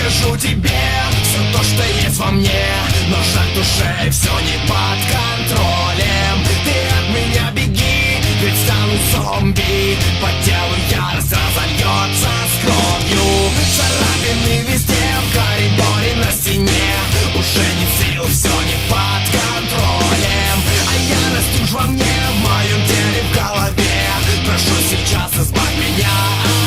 покажу тебе все то, что есть во мне. Но жаль, душе все не под контролем. Ты от меня беги, ведь стану зомби. По телу ярость разольется с кровью. Царапины везде, в коридоре, на стене. Уже не сил, все не под контролем. А ярость уж во мне, в моем теле, в голове. Прошу сейчас, избавь меня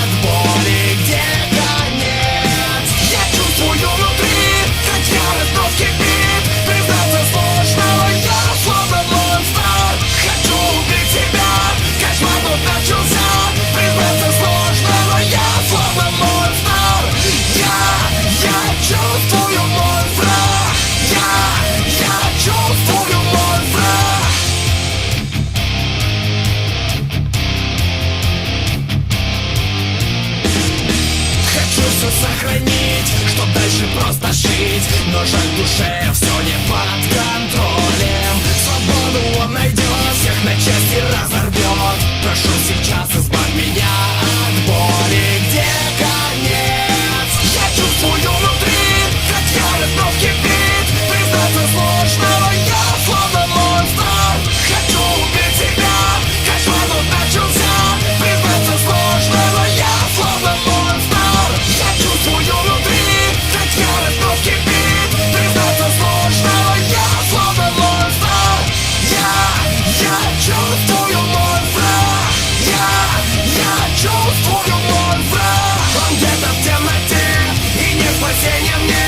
от боли. Где конец? Я чувствую внутри, как ярость вновь кипит. Признаться сложно, но я словно монстр. Хочу убить тебя, кошмар тут начался. Признаться сложно, но я словно монстр. Я чувствую монстра. Я чувствую монстра. Хочу все сохранить, чтоб дальше просто жить. Но жаль, душе все не под контролем. Свободу он найдет, всех на части разорвет. Прошу сейчас, избавь меня от боли. Где конец? Я чувствую внутри, как ярость вновь кипит. Признаться сложно, но я словно монстр. Хочу убить тебя, кошмар тут начался. Признаться сложно, но я словно монстр. Я чувствую внутри, как ярость вновь кипит. Признаться сложно, но я словно монстр. Я чувствую монстра. Я чувствую монстра. Он где-то в темноте, и нет спасения мне.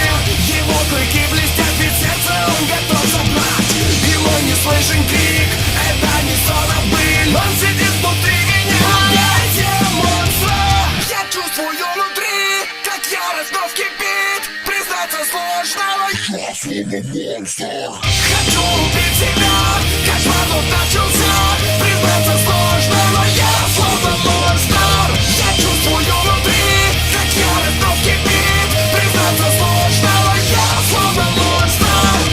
Его клыки блестят, ведь сердце он готов забрать. И мой неслышен крик, это не сон, а быль. Он сидит внутри меня. Убейте монстра. Я чувствую внутри, как ярость вновь кипит. Признаться сложно, но я словно монстр. Хочу убить тебя, кошмар тут начался. Признаться сложно, но я